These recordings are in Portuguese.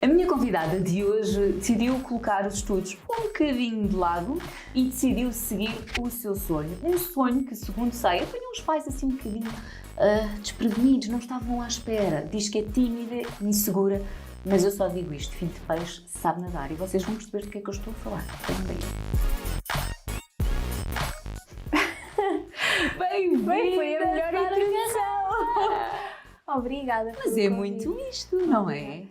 A minha convidada de hoje decidiu colocar os estudos um bocadinho de lado e decidiu seguir o seu sonho. Um sonho que, segundo sei, apanhou os pais assim um bocadinho desprevenidos, não estavam à espera. Diz que é tímida, insegura, mas eu só digo isto, filho de peixe sabe nadar e vocês vão perceber do que é que eu estou a falar. Bem-vinda! Foi a melhor introdução! Obrigada. Mas é muito isto, não é?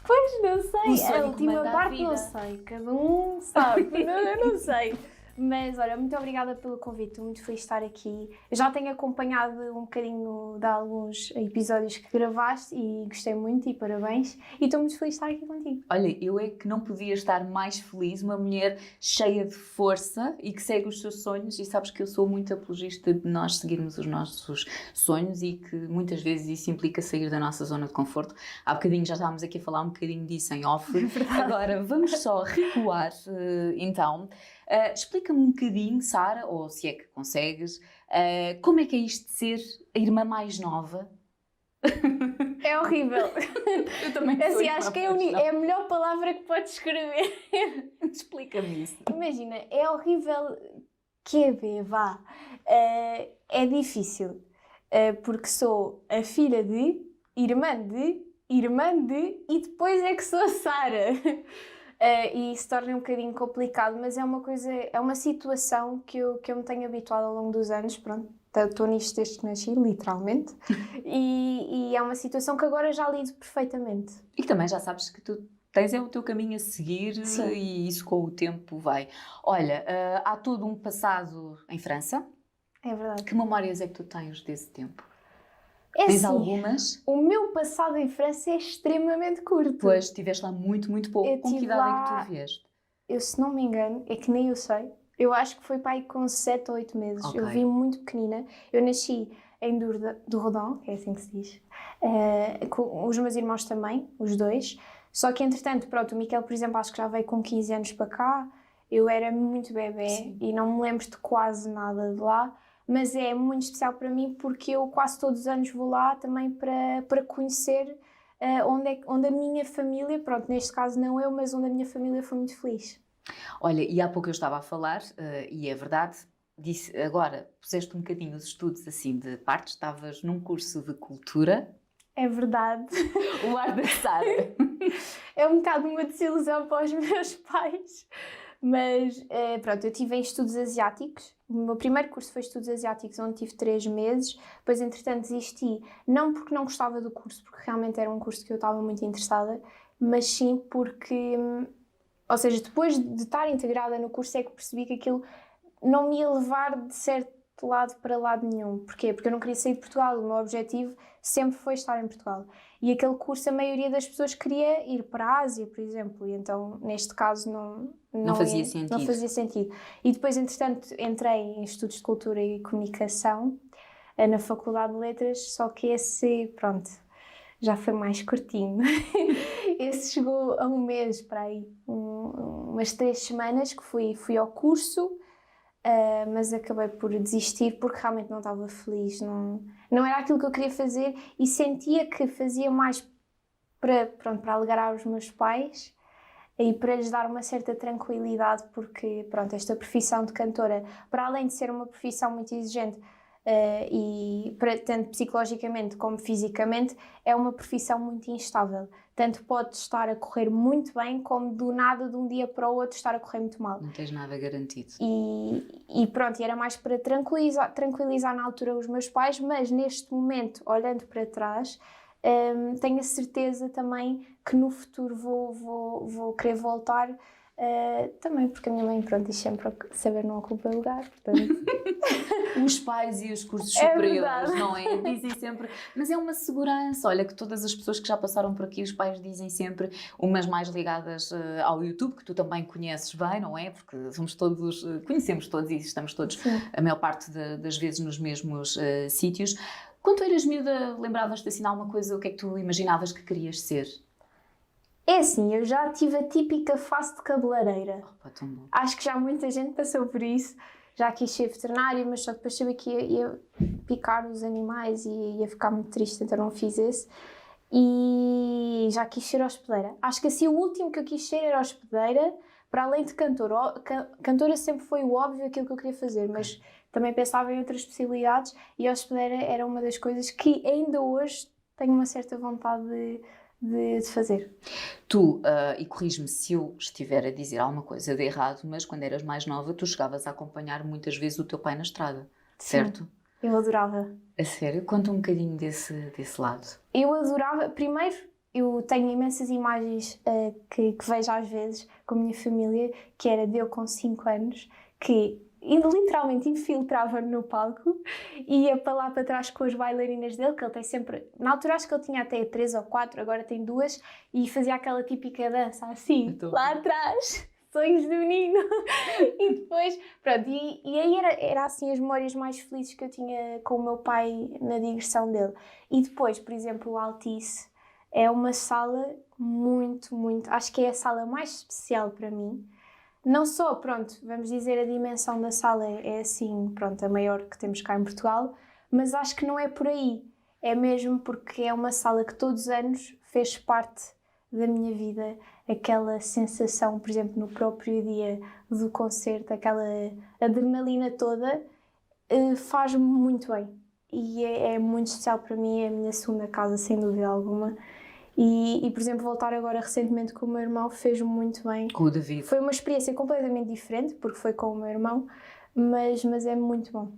Pois, não sei. Um sonho A última que manda a parte vida. não sei. Cada um sabe. Eu não sei. Mas, olha, muito obrigada pelo convite. Estou muito feliz de estar aqui. Eu já tenho acompanhado um bocadinho de alguns episódios que gravaste e gostei muito e parabéns. E estou muito feliz de estar aqui contigo. Olha, eu é que não podia estar mais feliz, uma mulher cheia de força e que segue os seus sonhos, e sabes que eu sou muito apologista de nós seguirmos os nossos sonhos e que muitas vezes isso implica sair da nossa zona de conforto. Há bocadinho já estávamos aqui a falar um bocadinho disso em off. Agora vamos só recuar, então. Explica-me um bocadinho, Sara, ou se é que consegues, como é que é isto de ser a irmã mais nova? É horrível. Eu também sou Assim, irmã acho que mais nova. é a melhor palavra que podes escrever. Explica-me isso. Imagina, é horrível que vá. É difícil, porque sou a filha de, irmã de e depois é que sou a Sara. E isso torna um bocadinho complicado, mas é uma situação que eu me tenho habituado ao longo dos anos, pronto. Estou nisto desde que nasci, literalmente, e é uma situação que agora já lido perfeitamente. E também já sabes que tu tens o teu caminho a seguir. Sim. E isso com o tempo vai. Olha, há todo um passado em França. É verdade. Que memórias é que tu tens desse tempo? É Tens assim, algumas? O meu passado em França é extremamente curto. Pois, estiveste lá muito, muito pouco. Eu Com que tive idade lá- é que tu vieste? Eu, se não me engano, é que nem eu sei. Eu acho que foi para aí com 7 ou 8 meses. Ok. Eu vim muito pequenina. Eu nasci em do Rodão, que é assim que se diz. Com os meus irmãos também, os dois. Só que, entretanto, pronto, o Miquel, por exemplo, acho que já veio com 15 anos para cá. Eu era muito bebê. Sim. E não me lembro de quase nada de lá. Mas é muito especial para mim porque eu quase todos os anos vou lá também para conhecer onde a minha família, pronto, neste caso não eu, mas onde a minha família foi muito feliz. Olha, e há pouco eu estava a falar, e é verdade, disse, agora puseste um bocadinho os estudos assim de parte, estavas num curso de cultura. É verdade. O ar da Sara. É um bocado uma desilusão para os meus pais. Mas, pronto, eu estive em estudos asiáticos. O meu primeiro curso foi estudos asiáticos, onde tive 3 meses. Depois, entretanto, desisti. Não porque não gostava do curso, porque realmente era um curso que eu estava muito interessada, mas sim porque... Ou seja, depois de estar integrada no curso é que percebi que aquilo não me ia levar de certo lado para lado nenhum. Porquê? Porque eu não queria sair de Portugal. O meu objetivo sempre foi estar em Portugal. E aquele curso, a maioria das pessoas queria ir para a Ásia, por exemplo. E então, neste caso, não fazia sentido. Não fazia sentido. E depois, entretanto, entrei em Estudos de Cultura e Comunicação na Faculdade de Letras, só que esse, pronto, já foi mais curtinho. Esse chegou a um mês, para aí, umas 3 semanas que fui ao curso, mas acabei por desistir porque realmente não estava feliz, não era aquilo que eu queria fazer e sentia que fazia mais para alegrar os meus pais e para lhes dar uma certa tranquilidade, porque pronto, esta profissão de cantora, para além de ser uma profissão muito exigente, e tanto psicologicamente como fisicamente, é uma profissão muito instável. Tanto pode estar a correr muito bem, como do nada, de um dia para o outro, estar a correr muito mal. Não tens nada garantido. E pronto, era mais para tranquilizar na altura os meus pais, mas neste momento, olhando para trás, tenho a certeza também que no futuro vou querer voltar. Também porque a minha mãe, pronto, diz sempre que saber não ocupa lugar, portanto... Os pais e os cursos É superiores, verdade. não é? Dizem sempre, mas é uma segurança. Olha, que todas as pessoas que já passaram por aqui, os pais dizem sempre, umas mais ligadas ao YouTube, que tu também conheces bem, não é? Porque somos todos, conhecemos todos e estamos todos, Sim. a maior parte das vezes, nos mesmos sítios. Quando tu eras miúda, lembravas-te assim de alguma coisa, o que é que tu imaginavas que querias ser? É assim, eu já tive a típica face de cabeleireira. Opa, tão bom. Acho que já muita gente passou por isso. Já quis ser veterinária, mas só depois sabia que ia picar os animais e ia ficar muito triste, então não fiz esse. e já quis ser hospedeira. Acho que assim o último que eu quis ser era hospedeira, para além de cantora. Cantora sempre foi o óbvio, aquilo que eu queria fazer, mas também pensava em outras possibilidades e a hospedeira era uma das coisas que ainda hoje tenho uma certa vontade de fazer. Tu, e corrige-me se eu estiver a dizer alguma coisa de errado, mas quando eras mais nova tu chegavas a acompanhar muitas vezes o teu pai na estrada, certo? Sim, eu adorava. A sério? Conta um bocadinho desse lado. Eu adorava, primeiro, eu tenho imensas imagens que vejo às vezes com a minha família, que era de eu com 5 anos, que literalmente infiltrava-me no palco, ia para lá para trás com as bailarinas dele, que ele tem sempre... Na altura acho que ele tinha até 3 ou 4, agora tem 2, e fazia aquela típica dança assim, lá atrás, sonhos do menino. E depois, pronto, e aí era assim as memórias mais felizes que eu tinha com o meu pai na digressão dele. E depois, por exemplo, o Altice é uma sala muito, muito... Acho que é a sala mais especial para mim. Não só, pronto, vamos dizer, a dimensão da sala é assim, pronto, a maior que temos cá em Portugal, mas acho que não é por aí. É mesmo porque é uma sala que todos os anos fez parte da minha vida. Aquela sensação, por exemplo, no próprio dia do concerto, aquela adrenalina toda, faz-me muito bem. E é muito especial para mim, é a minha segunda casa, sem dúvida alguma. E, por exemplo, voltar agora recentemente com o meu irmão fez-me muito bem. Com o David. Foi uma experiência completamente diferente, porque foi com o meu irmão, mas é muito bom.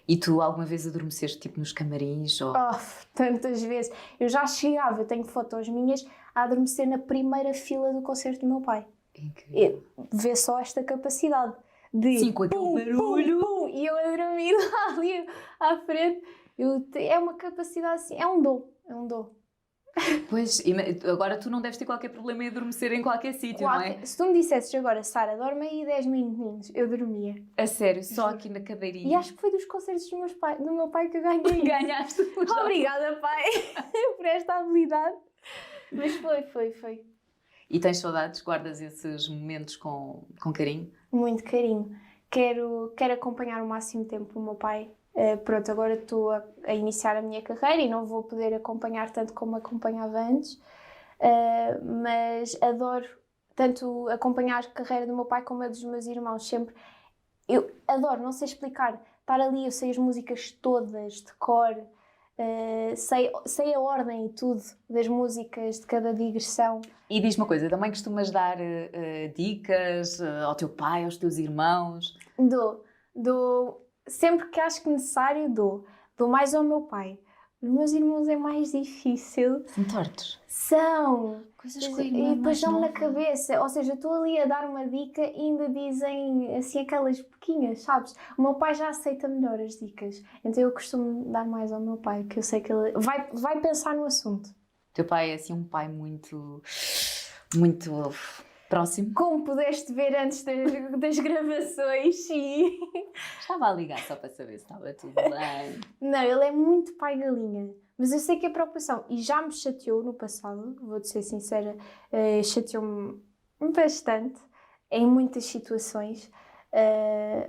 E tu alguma vez adormeceste tipo nos camarins? Ou... Oh, tantas vezes. Eu já chegava, eu tenho fotos minhas, a adormecer na primeira fila do concerto do meu pai. Incrível. Vê só esta capacidade de... Sim, com aquele barulho. Pum, pum, e eu a dormir lá ali à frente. É uma capacidade assim, é um dom, é um dom. Pois, agora tu não deves ter qualquer problema em adormecer em qualquer sítio, não é? Se tu me dissesses agora, Sara, dorme aí 10 minutinhos, eu dormia. A sério, só aqui na cadeirinha. E acho que foi dos concertos do meu pai que eu ganhei. Ganhaste. Obrigada, pai, por esta habilidade. Mas foi. E tens saudades? Guardas esses momentos com carinho? Muito carinho. Quero acompanhar o máximo tempo o meu pai. Pronto, agora estou a iniciar a minha carreira e não vou poder acompanhar tanto como acompanhava antes, mas adoro tanto acompanhar a carreira do meu pai como a dos meus irmãos, sempre. Eu adoro, não sei explicar, estar ali, eu sei as músicas todas de cor, sei a ordem e tudo das músicas de cada digressão. E diz-me uma coisa, também costumas dar dicas ao teu pai, aos teus irmãos? Dou. Sempre que acho que necessário, dou mais ao meu pai. Os meus irmãos é mais difícil. São tortos? São! Coisas que E depois dão-me na cabeça. Ou seja, estou ali a dar uma dica e ainda dizem assim aquelas pequenas, sabes? O meu pai já aceita melhor as dicas. Então eu costumo dar mais ao meu pai, que eu sei que ele vai pensar no assunto. Teu pai é assim um pai muito próximo? Como pudeste ver antes das gravações, sim. Estava a ligar só para saber se estava tudo bem. Não, ele é muito pai galinha. Mas eu sei que é preocupação. E já me chateou no passado, vou-te ser sincera, chateou-me bastante em muitas situações.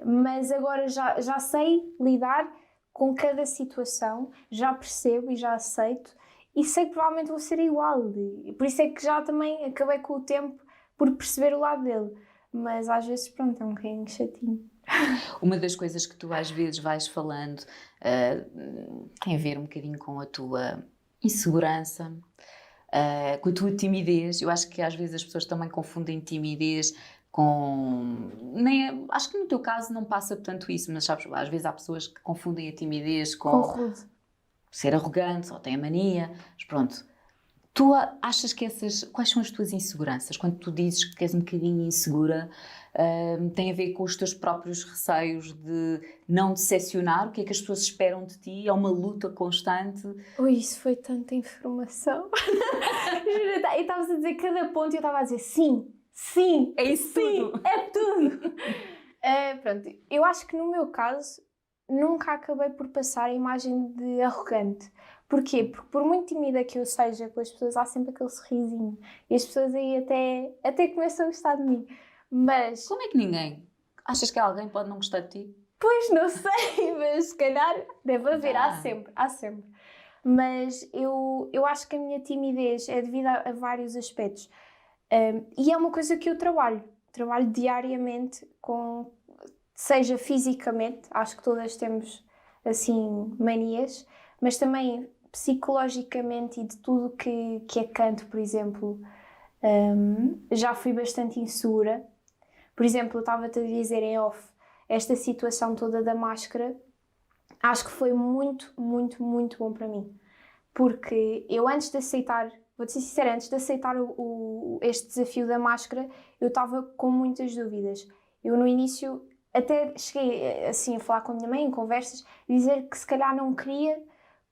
Mas agora já sei lidar com cada situação, já percebo e já aceito. E sei que provavelmente vou ser igual. E por isso é que já também acabei com o tempo por perceber o lado dele. Mas às vezes, pronto, é um bocadinho chatinho. Uma das coisas que tu às vezes vais falando tem a ver um bocadinho com a tua insegurança, com a tua timidez. Eu acho que às vezes as pessoas também confundem timidez com... acho que no teu caso não passa tanto isso, mas sabes, às vezes há pessoas que confundem a timidez com rude. Ser arrogante ou tem a mania. Mas pronto, tu achas que quais são as tuas inseguranças? Quando tu dizes que és um bocadinho insegura, tem a ver com os teus próprios receios de não decepcionar? O que é que as pessoas esperam de ti? É uma luta constante? Ui, isso foi tanta informação. Juro, e estavas a dizer cada ponto e eu estava a dizer sim, é isso sim, tudo. é tudo. Pronto, eu acho que no meu caso nunca acabei por passar a imagem de arrogante. Porquê? Porque por muito tímida que eu seja com as pessoas, há sempre aquele sorrisinho. E as pessoas aí até começam a gostar de mim. Mas... Como é que ninguém? Achas que alguém pode não gostar de ti? Pois, não sei, mas se calhar deve haver, há sempre. mas eu acho que a minha timidez é devido a vários aspectos. E é uma coisa que eu trabalho diariamente, seja fisicamente, acho que todas temos assim manias, mas também psicologicamente e de tudo que é canto, por exemplo. Já fui bastante insegura. Por exemplo, eu estava-te a dizer em off, esta situação toda da máscara, acho que foi muito, muito, muito bom para mim. Porque eu antes de aceitar, vou-te ser sincera, antes de aceitar este desafio da máscara, eu estava com muitas dúvidas. Eu no início até cheguei assim a falar com a minha mãe em conversas, dizer que se calhar não queria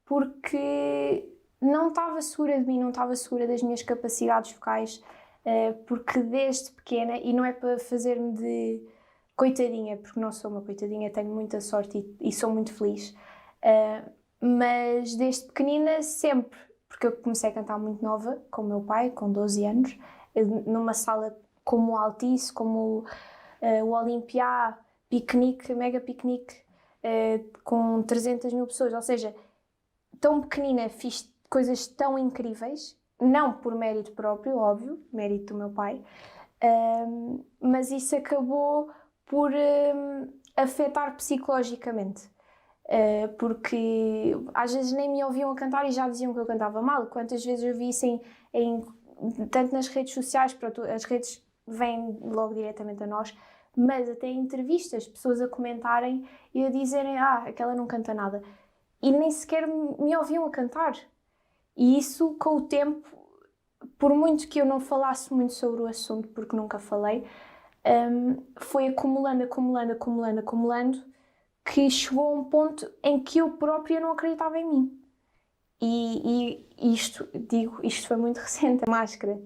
porque não estava segura de mim, não estava segura das minhas capacidades vocais, porque desde pequena, e não é para fazer-me de coitadinha, porque não sou uma coitadinha, tenho muita sorte e sou muito feliz, mas desde pequenina sempre, porque eu comecei a cantar muito nova, com o meu pai, com 12 anos, numa sala como o Altice, como o Olimpiá, piquenique, mega piquenique, com 300 mil pessoas, ou seja, tão pequenina fiz coisas tão incríveis, não por mérito próprio, óbvio, mérito do meu pai, mas isso acabou por afetar psicologicamente. Porque às vezes nem me ouviam a cantar e já diziam que eu cantava mal. Quantas vezes eu vi isso tanto nas redes sociais, pronto, as redes vêm logo diretamente a nós, mas até em entrevistas, pessoas a comentarem e a dizerem aquela não canta nada. E nem sequer me ouviam a cantar. E isso, com o tempo, por muito que eu não falasse muito sobre o assunto, porque nunca falei, foi acumulando, que chegou a um ponto em que eu própria não acreditava em mim. E isto foi muito recente, a máscara.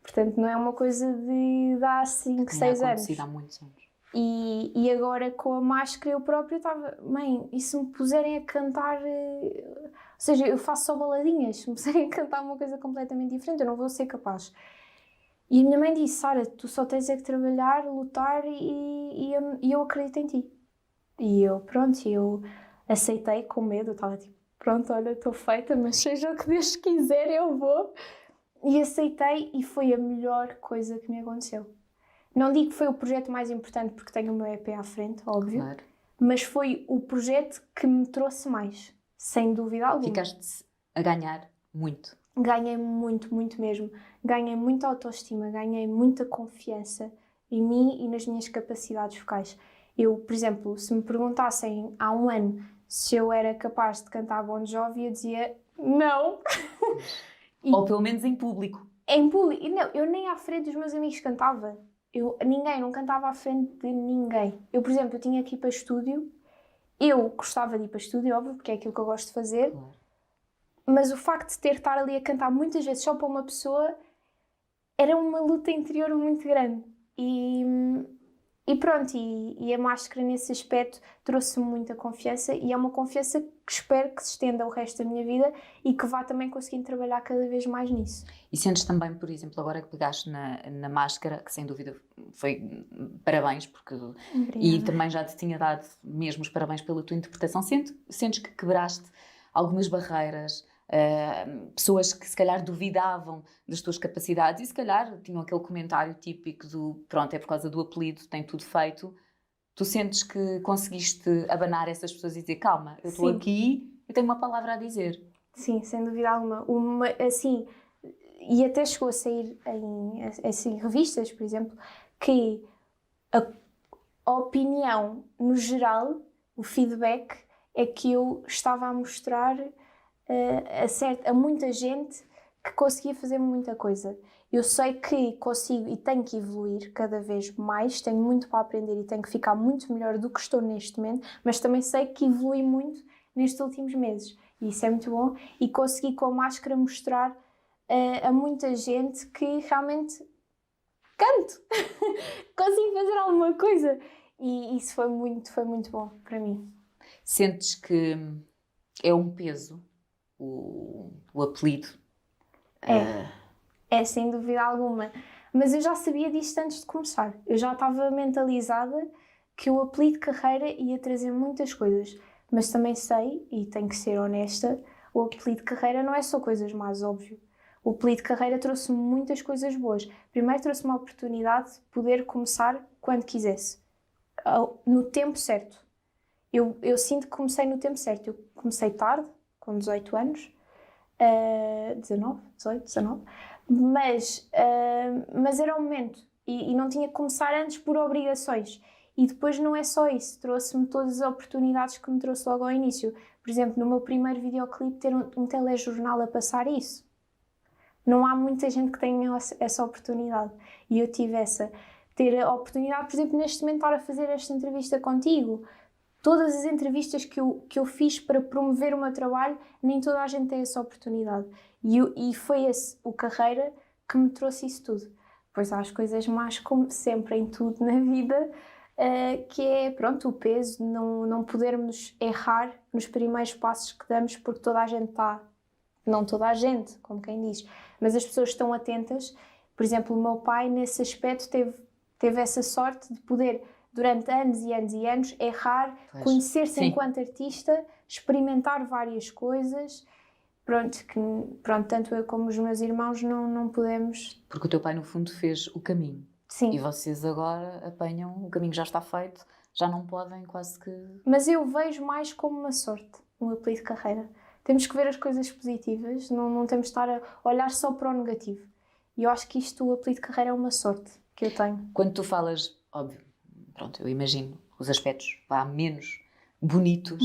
Portanto, não é uma coisa de há 5, 6 anos. Há muitos anos. E agora com a máscara eu própria estava, mãe, e se me puserem a cantar, ou seja, eu faço só baladinhas, se me puserem a cantar uma coisa completamente diferente, eu não vou ser capaz. E a minha mãe disse, Sara, tu só tens que trabalhar, lutar e eu acredito em ti. E eu aceitei com medo, eu estava tipo, pronto, olha, estou feita, mas seja o que Deus quiser, eu vou. E aceitei e foi a melhor coisa que me aconteceu. Não digo que foi o projeto mais importante porque tenho o meu EP à frente, óbvio, claro. Mas foi o projeto que me trouxe mais, sem dúvida alguma. Ficaste a ganhar muito. Ganhei muito, muito mesmo. Ganhei muita autoestima, ganhei muita confiança em mim e nas minhas capacidades vocais. Eu, por exemplo, se me perguntassem há um ano se eu era capaz de cantar Bon Jovi, eu dizia não. Ou pelo menos em público. Em público. Não, eu nem à frente dos meus amigos cantava. Não cantava à frente de ninguém. Eu, por exemplo, eu tinha que ir para estúdio. Eu gostava de ir para estúdio, óbvio, porque é aquilo que eu gosto de fazer. Claro. Mas o facto de estar ali a cantar muitas vezes só para uma pessoa era uma luta interior muito grande. E pronto, e a máscara nesse aspecto trouxe-me muita confiança e é uma confiança que espero que se estenda o resto da minha vida e que vá também conseguindo trabalhar cada vez mais nisso. E sentes também, por exemplo, agora que pegaste na máscara, que sem dúvida foi parabéns, porque Obrigada. E também já te tinha dado mesmo os parabéns pela tua interpretação, sentes que quebraste algumas barreiras, pessoas que se calhar duvidavam das tuas capacidades e se calhar tinham aquele comentário típico do pronto, é por causa do apelido, tem tudo feito. Tu sentes que conseguiste abanar essas pessoas e dizer calma, eu estou aqui, eu tenho uma palavra a dizer. Sim, sem dúvida alguma. Assim, e até chegou a sair em revistas, por exemplo, que a opinião no geral, o feedback é que eu estava a mostrar a muita gente que conseguia fazer muita coisa. Eu sei que consigo e tenho que evoluir cada vez mais, tenho muito para aprender e tenho que ficar muito melhor do que estou neste momento, mas também sei que evolui muito nestes últimos meses e isso é muito bom e consegui com a máscara mostrar a muita gente que realmente canto, consigo fazer alguma coisa e isso foi muito bom para mim. Sentes que é um peso o apelido? É, sem dúvida alguma. Mas eu já sabia disto antes de começar. Eu já estava mentalizada que o apelido de carreira ia trazer muitas coisas. Mas também sei, e tenho que ser honesta, o apelido de carreira não é só coisas más, óbvio. O apelido de carreira trouxe-me muitas coisas boas. Primeiro trouxe-me a oportunidade de poder começar quando quisesse, no tempo certo. Eu sinto que comecei no tempo certo. Eu comecei tarde, com 18 anos, 19, mas era o momento e não tinha que começar antes por obrigações. E depois não é só isso, trouxe-me todas as oportunidades que me trouxe logo ao início. Por exemplo, no meu primeiro videoclipe ter um telejornal a passar isso. Não há muita gente que tenha essa oportunidade. E eu tive ter a oportunidade, por exemplo, neste momento estar a fazer esta entrevista contigo. Todas as entrevistas que eu fiz para promover o meu trabalho, nem toda a gente tem essa oportunidade. E foi o carreira que me trouxe isso tudo. Pois há as coisas más, como sempre em tudo na vida, que é, pronto, o peso, não podermos errar nos primeiros passos que damos, porque toda a gente está... Não toda a gente, como quem diz, mas as pessoas estão atentas. Por exemplo, o meu pai, nesse aspecto, teve essa sorte de poder, durante anos e anos e anos, errar, conhecer-se enquanto artista, experimentar várias coisas. Pronto, tanto eu como os meus irmãos não podemos... Porque o teu pai, no fundo, fez o caminho. Sim. E vocês agora apanham, o caminho já está feito, já não podem quase que... Mas eu vejo mais como uma sorte, um apelido de carreira. Temos que ver as coisas positivas, não temos de estar a olhar só para o negativo. E eu acho que o apelido de carreira é uma sorte que eu tenho. Quando tu falas, óbvio, pronto, eu imagino os aspectos menos bonitos.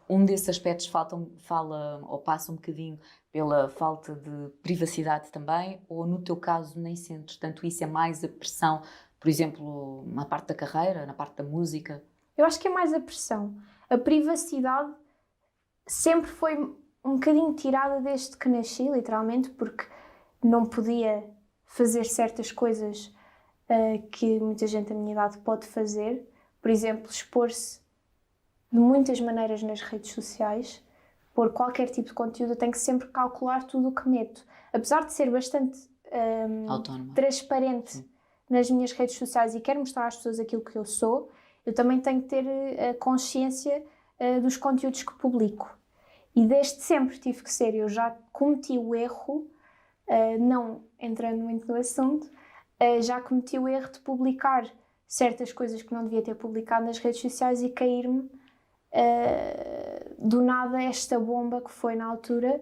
Um desses aspectos fala ou passa um bocadinho pela falta de privacidade também, ou no teu caso nem sentes tanto isso, é mais a pressão, por exemplo, na parte da carreira, na parte da música? Eu acho que é mais a pressão. A privacidade sempre foi um bocadinho tirada desde que nasci, literalmente, porque não podia fazer certas coisas que muita gente da minha idade pode fazer. Por exemplo, expor-se de muitas maneiras nas redes sociais. Por qualquer tipo de conteúdo, eu tenho que sempre calcular tudo o que meto. Apesar de ser bastante transparente Sim. nas minhas redes sociais e quero mostrar às pessoas aquilo que eu sou, eu também tenho que ter a consciência dos conteúdos que publico. E desde sempre tive que ser. Eu já cometi o erro, não entrando muito no assunto, já cometi o erro de publicar certas coisas que não devia ter publicado nas redes sociais e cair-me do nada esta bomba que foi na altura.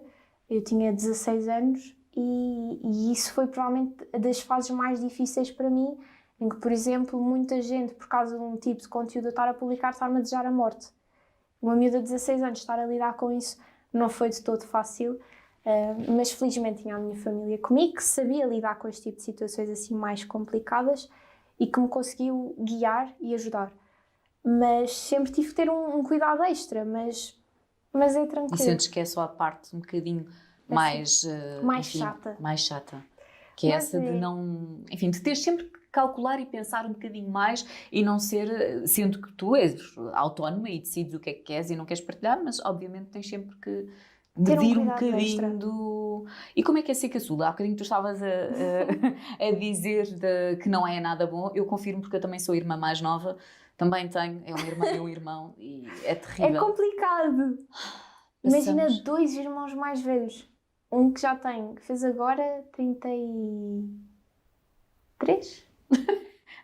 Eu tinha 16 anos e isso foi provavelmente das fases mais difíceis para mim, em que, por exemplo, muita gente, por causa de um tipo de conteúdo a estar a publicar, está-me a desejar a morte. Uma miúda de 16 anos estar a lidar com isso não foi de todo fácil, mas felizmente tinha a minha família comigo, que sabia lidar com este tipo de situações assim mais complicadas e que me conseguiu guiar e ajudar. Mas sempre tive que ter um cuidado extra, mas é tranquilo. E sentes que é só a parte um bocadinho mais... mais enfim, chata. Mais chata. Que é essa de não... Enfim, de teres sempre que calcular e pensar um bocadinho mais e não ser... Sendo que tu és autónoma e decides o que é que queres e não queres partilhar, mas obviamente tens sempre que medir um bocadinho do... E como é que é ser caçula? Há bocadinho tu estavas a dizer que não é nada bom. Eu confirmo porque eu também sou a irmã mais nova. Também tenho, é uma irmã e um irmão e é terrível. É complicado. Imagina 2 irmãos mais velhos. Um que já tem, que fez agora 33?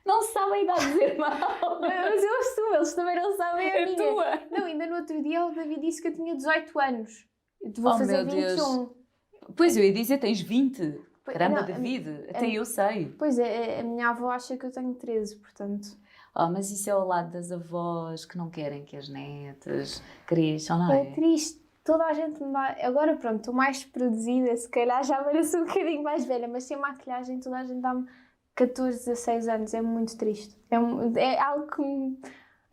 Não sabem a idade dos irmãos. Mas eu assumo, eles também não sabem a minha. Tua. Não, ainda no outro dia o David disse que eu tinha 18 anos. Eu vou fazer 21. Deus. Pois, eu ia dizer, tens 20. Caramba, não, David, até eu sei. Pois, a minha avó acha que eu tenho 13, portanto... Mas isso é ao lado das avós que não querem que as netas cresçam, não é? É triste. Toda a gente me dá... Agora, pronto, estou mais produzida, se calhar já pareço um bocadinho mais velha, mas sem maquilhagem toda a gente dá-me 14, 16 anos. É muito triste. É algo que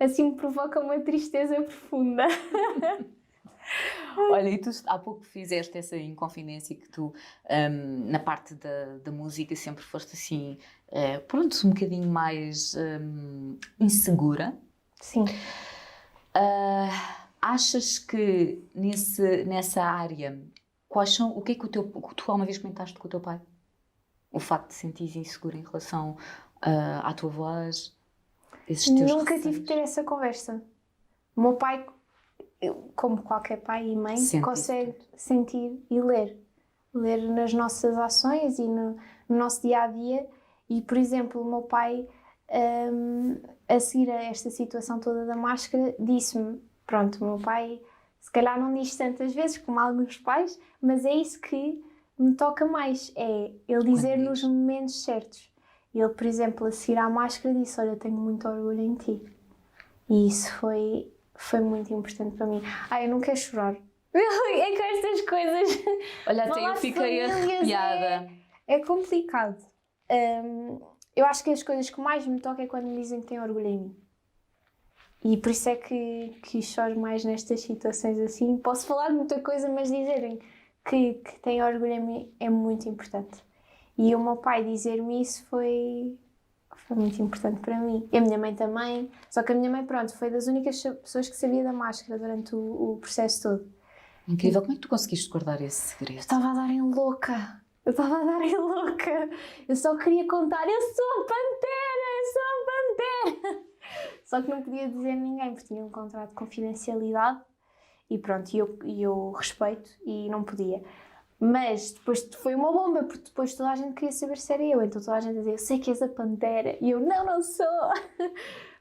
assim me provoca uma tristeza profunda. Olha, e tu há pouco fizeste essa inconfidência que tu, na parte da música, sempre foste assim, pronto, um bocadinho mais insegura. Sim. Achas que nessa área, o que é que tu alguma vez comentaste com o teu pai? O facto de sentires insegura em relação à tua voz, esses teus Nunca receios? tive que ter essa conversa. O meu pai, como qualquer pai e mãe, Sente consegue isso. sentir e ler. Ler nas nossas ações e no nosso dia-a-dia. E, por exemplo, o meu pai, a seguir a esta situação toda da máscara, disse-me, pronto, o meu pai se calhar não diz tantas vezes como alguns pais, mas é isso que me toca mais, é ele dizer nos momentos certos. Ele, por exemplo, a seguir à máscara disse, olha, tenho muito orgulho em ti. E isso foi muito importante para mim. Eu não quero chorar. É com estas coisas. Olha, até eu fiquei arrepiada. É complicado. Eu acho que as coisas que mais me tocam é quando me dizem que têm orgulho em mim. E por isso é que choro mais nestas situações assim. Posso falar de muita coisa, mas dizerem que têm orgulho em mim é muito importante. E o meu pai dizer-me isso foi muito importante para mim. E a minha mãe também. Só que a minha mãe, pronto, foi das únicas pessoas que sabia da máscara durante o processo todo. Incrível. Como é que tu conseguiste guardar esse segredo? Eu estava a dar em louca. Eu só queria contar, eu sou a Pantera. Só que não podia dizer a ninguém, porque tinha um contrato de confidencialidade. E pronto, eu respeito e não podia. Mas depois foi uma bomba, porque depois toda a gente queria saber se era eu. Então toda a gente dizia, eu sei que és a Pantera. E eu, não sou.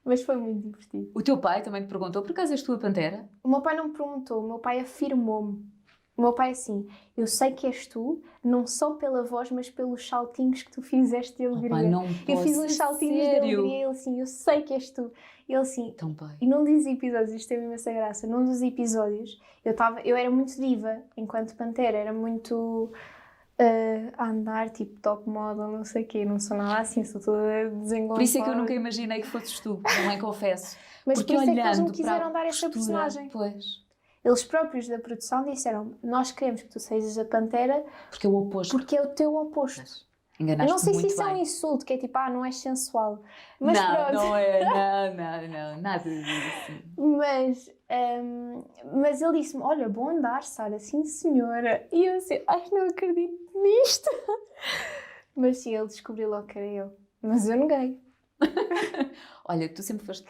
Mas foi muito divertido. O teu pai também te perguntou, por acaso és tu a Pantera? O meu pai não me perguntou, o meu pai afirmou-me. O meu pai é assim, eu sei que és tu, não só pela voz, mas pelos saltinhos que tu fizeste de alegria. Pai, não Eu fiz uns posso, saltinhos de sério? alegria e ele assim, eu sei que és tu. Ele assim, Então, pai. e num dos episódios, isto teve imensa graça, num dos episódios, eu era muito diva, enquanto Pantera, era muito a andar, tipo top model, não sei o quê, não sou nada assim, sou toda desengonçada. Por isso é que eu nunca imaginei que fosses tu, também confesso. Mas porque por isso é que eles me olhando quiseram para dar a essa postura, personagem. Pois. Eles próprios da produção disseram, nós queremos que tu sejas a Pantera Porque é o oposto. porque é o teu oposto. Mas Eu enganaste não sei se muito isso é um bem. insulto, que é tipo, não és sensual. Mas não, pronto. não é, não, nada disso. Mas ele disse-me, olha, bom andar, Sara, sim senhora. E eu assim, não acredito nisto. Mas sim, ele descobriu logo que era eu. Mas eu neguei. Olha, tu sempre foste...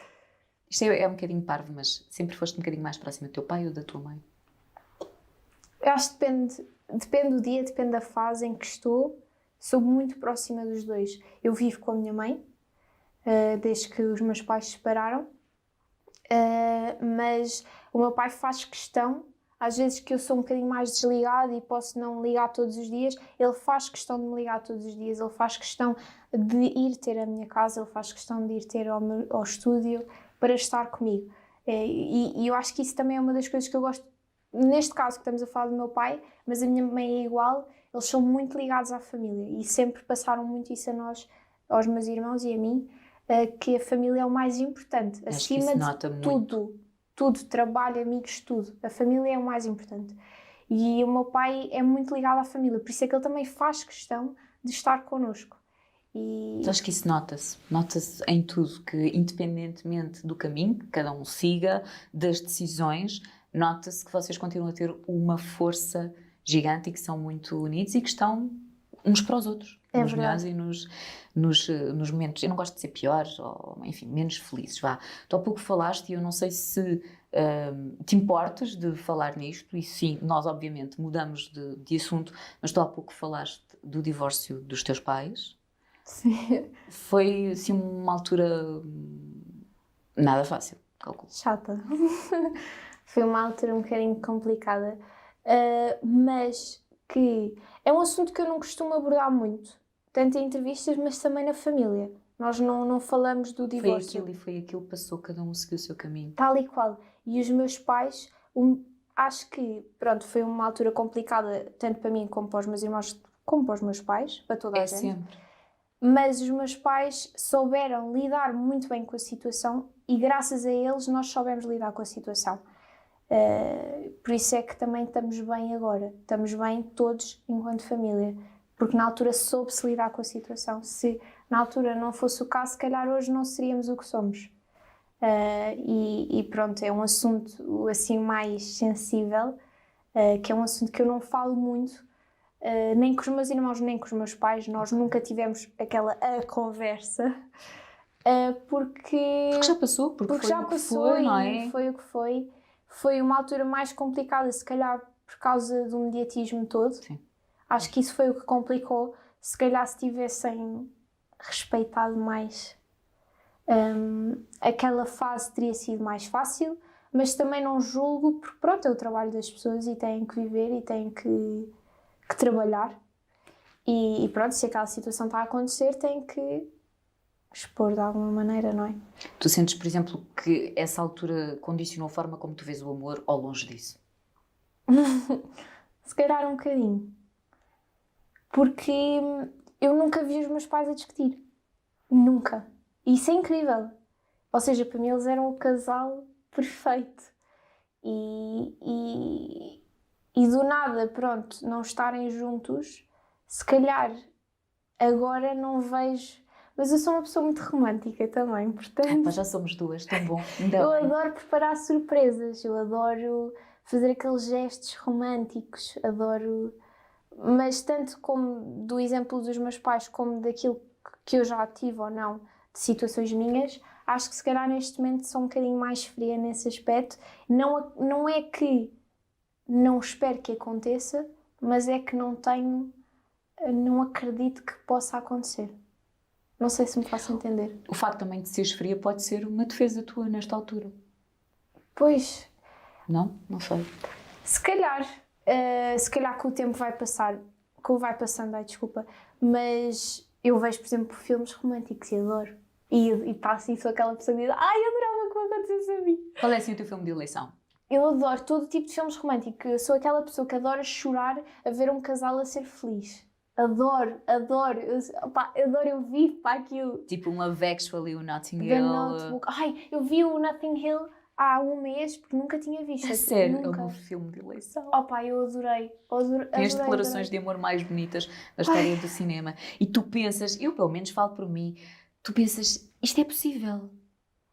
Isto é um bocadinho parvo, mas sempre foste um bocadinho mais próxima do teu pai ou da tua mãe? Eu acho que depende do dia, depende da fase em que estou. Sou muito próxima dos dois. Eu vivo com a minha mãe, desde que os meus pais se separaram. Mas o meu pai faz questão, às vezes que eu sou um bocadinho mais desligada e posso não ligar todos os dias, ele faz questão de me ligar todos os dias, ele faz questão de ir ter a minha casa, ele faz questão de ir ter ao estúdio para estar comigo. E eu acho que isso também é uma das coisas que eu gosto, neste caso que estamos a falar do meu pai, mas a minha mãe é igual, eles são muito ligados à família e sempre passaram muito isso a nós, aos meus irmãos e a mim, que a família é o mais importante, Acho acima de tudo, trabalho, amigos, tudo. A família é o mais importante. E o meu pai é muito ligado à família, por isso é que ele também faz questão de estar connosco. E Acho que isso nota-se em tudo, que independentemente do caminho que cada um siga, das decisões, nota-se que vocês continuam a ter uma força gigante e que são muito unidos e que estão uns para os outros, nos melhores e nos momentos, eu não gosto de ser piores ou, enfim, menos felizes, vá. Tu há pouco falaste e eu não sei se te importas de falar nisto, e sim, nós obviamente mudamos de assunto, mas tu há pouco falaste do divórcio dos teus pais. sim. Foi, assim, uma altura nada fácil, calculo. Chata. Foi uma altura um bocadinho complicada, mas que é um assunto que eu não costumo abordar muito, tanto em entrevistas, mas também na família. Nós não falamos do divórcio. Foi aquilo que passou, cada um seguiu o seu caminho. Tal e qual. E os meus pais, acho que, pronto, foi uma altura complicada, tanto para mim como para os meus irmãos, como para os meus pais, para toda a gente. Sempre. Mas os meus pais souberam lidar muito bem com a situação e graças a eles nós soubemos lidar com a situação. Por isso é que também estamos bem agora. Estamos bem todos enquanto família. Porque na altura soube-se lidar com a situação. Se na altura não fosse o caso, se calhar hoje não seríamos o que somos. E pronto, é um assunto assim mais sensível, que é um assunto que eu não falo muito, nem com os meus irmãos, nem com os meus pais. Nós nunca tivemos aquela conversa, porque já passou, porque já passou, não é? Foi o que foi. foi uma altura mais complicada, se calhar por causa do mediatismo todo. Sim. Acho que isso foi o que complicou. Se calhar se tivessem respeitado mais aquela fase teria sido mais fácil, mas também não julgo, porque pronto, é o trabalho das pessoas e têm que viver e têm que trabalhar. E pronto, se aquela situação está a acontecer, têm que expor de alguma maneira, não é? Tu sentes, por exemplo, que essa altura condicionou a forma como tu vês o amor ao longe disso? Se calhar um bocadinho. Porque eu nunca vi os meus pais a discutir. Nunca. E isso é incrível. Ou seja, para mim eles eram o casal perfeito. E do nada, pronto, não estarem juntos, se calhar agora não vejo... Mas eu sou uma pessoa muito romântica também, portanto... Já somos duas, tão bom. Eu adoro preparar surpresas, eu adoro fazer aqueles gestos românticos, adoro... Mas tanto como do exemplo dos meus pais, como daquilo que eu já tive ou não, de situações minhas, acho que se calhar neste momento sou um bocadinho mais fria nesse aspecto. Não é que não espero que aconteça, mas é que não acredito que possa acontecer. Não sei se me faço entender. O facto também de seres fria pode ser uma defesa tua nesta altura. Pois. Não? Não sei. Se calhar que o tempo vai passar, mas eu vejo, por exemplo, filmes românticos e adoro. E passo isso aquela pessoa que diz, adorava que me acontecesse a mim. Qual é assim o teu filme de eleição? Eu adoro todo tipo de filmes românticos. Eu sou aquela pessoa que adora chorar a ver um casal a ser feliz. Adoro. Eu vivo para aquilo. Tipo um Love Actually, o Notting The Hill. Notebook. Eu vi o Notting Hill há um mês porque nunca tinha visto. É sério? Nunca. É o meu filme de eleição. Eu adorei. Tem as declarações de amor mais bonitas da história do cinema. E tu pensas, eu pelo menos falo por mim, tu pensas, isto é possível?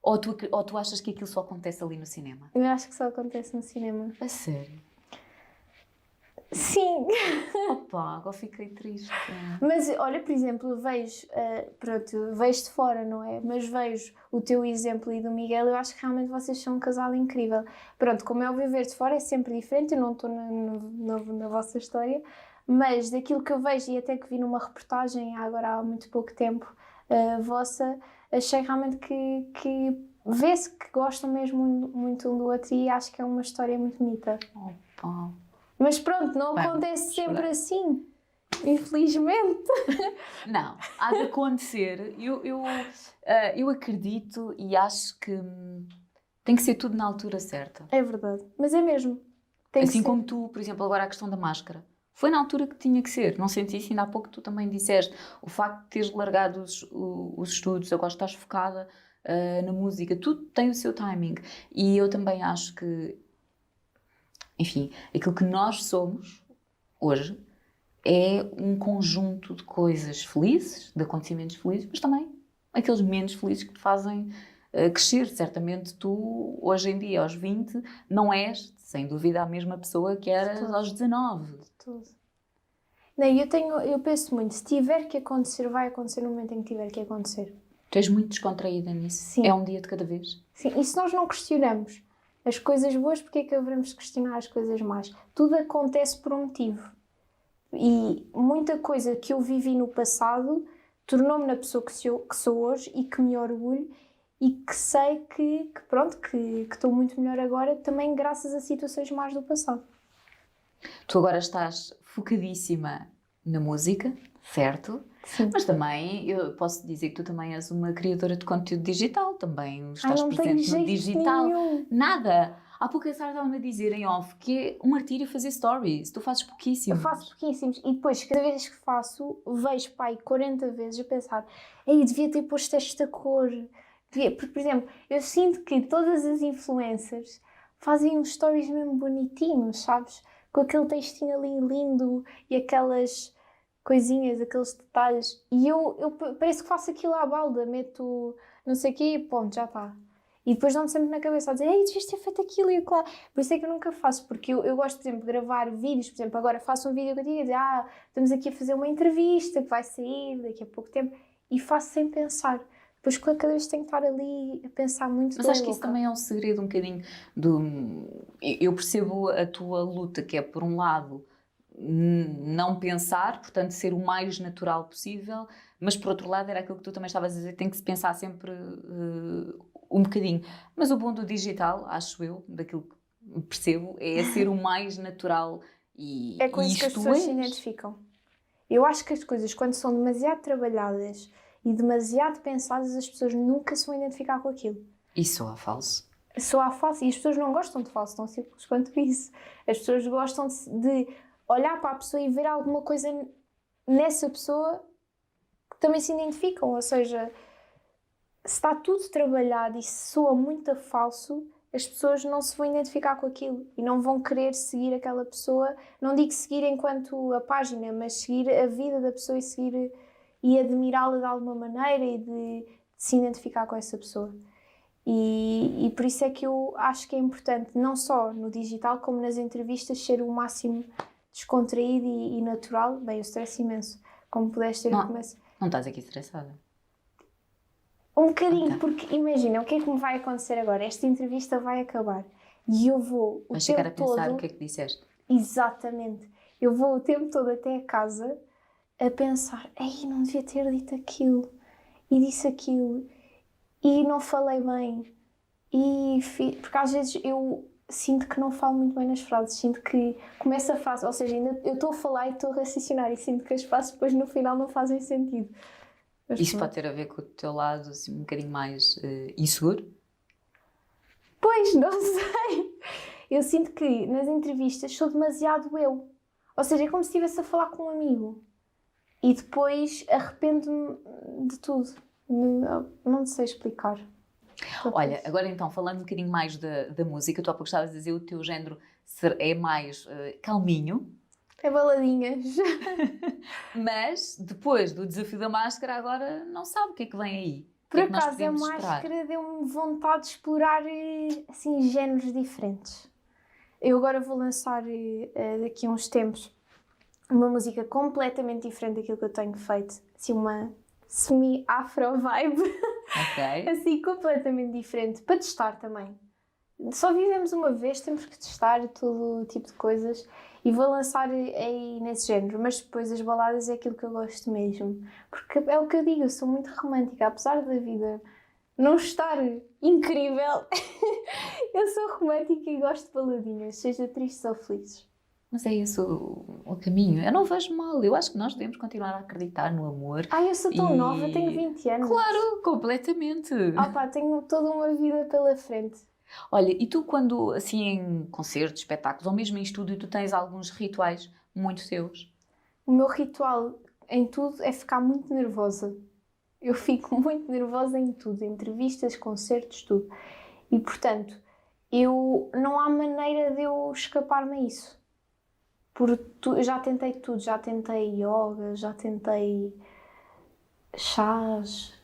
Ou tu achas que aquilo só acontece ali no cinema? Eu acho que só acontece no cinema. A sério? Sim. Agora fiquei triste. Mas olha, por exemplo, vejo de fora, não é? Mas vejo o teu exemplo e do Miguel, eu acho que realmente vocês são um casal incrível. Pronto, como é o ver de fora, é sempre diferente, eu não estou na vossa história, mas daquilo que eu vejo e até que vi numa reportagem agora há muito pouco tempo, vossa, achei realmente que vê-se que gostam mesmo muito um do outro e acho que é uma história muito bonita. Mas pronto, não acontece sempre assim, infelizmente. Não, há de acontecer. Eu acredito e acho que tem que ser tudo na altura certa. É verdade, mas é mesmo. Assim como tu, por exemplo, agora a questão da máscara. Foi na altura que tinha que ser. Não senti isso, ainda há pouco tu também disseste. O facto de teres largado os estudos, agora estás focada na música, tudo tem o seu timing. E eu também acho que, enfim, aquilo que nós somos hoje é um conjunto de coisas felizes, de acontecimentos felizes, mas também aqueles menos felizes que te fazem crescer. Certamente tu, hoje em dia, aos 20, não és, sem dúvida, a mesma pessoa que eras aos 19. Tudo. Eu penso muito, se tiver que acontecer, vai acontecer no momento em que tiver que acontecer. Tu és muito descontraída nisso? Sim. É um dia de cada vez? Sim, e se nós não questionamos as coisas boas, porque é que devemos questionar as coisas más? Tudo acontece por um motivo. E muita coisa que eu vivi no passado tornou-me na pessoa que sou hoje e que me orgulho e que sei que estou muito melhor agora também graças a situações más do passado. Tu agora estás focadíssima na música, certo? Sim. Mas também, eu posso dizer que tu também és uma criadora de conteúdo digital, também estás não presente tenho no jeito digital. nenhum. Nada! Há pouco a Sara estava-me a dizer em off que é um martírio fazer stories. Tu fazes pouquíssimo. Eu faço pouquíssimos e depois, cada vez que faço, vejo pai 40 vezes a pensar devia ter posto esta cor. Porque, por exemplo, eu sinto que todas as influencers fazem uns stories mesmo bonitinhos, sabes? Com aquele textinho ali lindo e aquelas coisinhas, aqueles detalhes. E eu parece que faço aquilo à balda, meto não sei o quê e ponto, já está. E depois dão-me sempre na cabeça a dizer devias ter feito aquilo e aquilo. Por isso é que eu nunca faço, porque eu gosto, por exemplo, de gravar vídeos. Por exemplo, agora faço um vídeo contigo e dizer estamos aqui a fazer uma entrevista que vai sair daqui a pouco tempo e faço sem pensar. depois cada vez tenho que estar ali a pensar muito. Mas acho que isso também é um segredo um bocadinho do... Eu percebo a tua luta, que é, por um lado, não pensar, portanto, ser o mais natural possível, mas, por outro lado, era aquilo que tu também estavas a dizer, tem que se pensar sempre um bocadinho. Mas o bom do digital, acho eu, daquilo que percebo, é ser o mais natural e é com isso que as pessoas se és. identificam. Eu acho que as coisas, quando são demasiado trabalhadas e demasiado pensadas, as pessoas nunca se vão identificar com aquilo. E soa falso. Soa falso. E as pessoas não gostam de falso, tão simples quanto isso. As pessoas gostam de olhar para a pessoa e ver alguma coisa nessa pessoa que também se identificam. Ou seja, se está tudo trabalhado e se soa muito a falso, as pessoas não se vão identificar com aquilo e não vão querer seguir aquela pessoa. Não digo seguir enquanto a página, mas seguir a vida da pessoa e seguir e admirá-la de alguma maneira e de se identificar com essa pessoa. E por isso é que eu acho que é importante, não só no digital, como nas entrevistas, ser o máximo descontraído e natural. Bem, eu estresso imenso, como pudeste ter no começo. Não estás aqui estressada? Um bocadinho, porque imagina, o que é que me vai acontecer agora? Esta entrevista vai acabar e eu vou o Vais tempo chegar a pensar todo... o que é que disseste. Exatamente. Eu vou o tempo todo até a casa a pensar, ei, não devia ter dito aquilo e disse aquilo e não falei bem porque às vezes eu sinto que não falo muito bem nas frases, sinto que começa a frase, ou seja, ainda eu estou a falar e estou a raciocinar e sinto que as frases depois no final não fazem sentido. Mas Isso pode ter a ver com o teu lado assim, um bocadinho mais inseguro? Pois, não sei. Eu sinto que nas entrevistas sou demasiado eu. Ou seja, é como se estivesse a falar com um amigo. E depois arrependo-me de tudo. Não sei explicar. Olha, agora então, falando um bocadinho mais da música, tu há pouco estavas a dizer o teu género é mais calminho. É baladinhas. Mas, depois do desafio da máscara, agora não sabe o que é que vem aí. Por acaso, a máscara deu-me vontade de explorar assim, géneros diferentes. Eu agora vou lançar, daqui a uns tempos, uma música completamente diferente daquilo que eu tenho feito. Assim, uma semi-afro vibe. Ok. Assim, completamente diferente. Para testar também. Só vivemos uma vez, temos que testar todo tipo de coisas. E vou lançar aí nesse género. Mas depois as baladas é aquilo que eu gosto mesmo. Porque é o que eu digo, eu sou muito romântica. Apesar da vida não estar incrível, eu sou romântica e gosto de baladinhas, seja tristes ou felizes. Mas é esse o caminho. Eu não vejo mal. Eu acho que nós devemos continuar a acreditar no amor. Ai, eu sou tão nova, tenho 20 anos. Claro, completamente. Tenho toda uma vida pela frente. Olha, e tu quando, assim, em concertos, espetáculos, ou mesmo em estúdio, tu tens alguns rituais muito teus? O meu ritual em tudo é ficar muito nervosa. Eu fico muito nervosa em tudo, entrevistas, concertos, tudo. E, portanto, não há maneira de eu escapar-me a isso. Já tentei tudo, já tentei yoga, já tentei chás.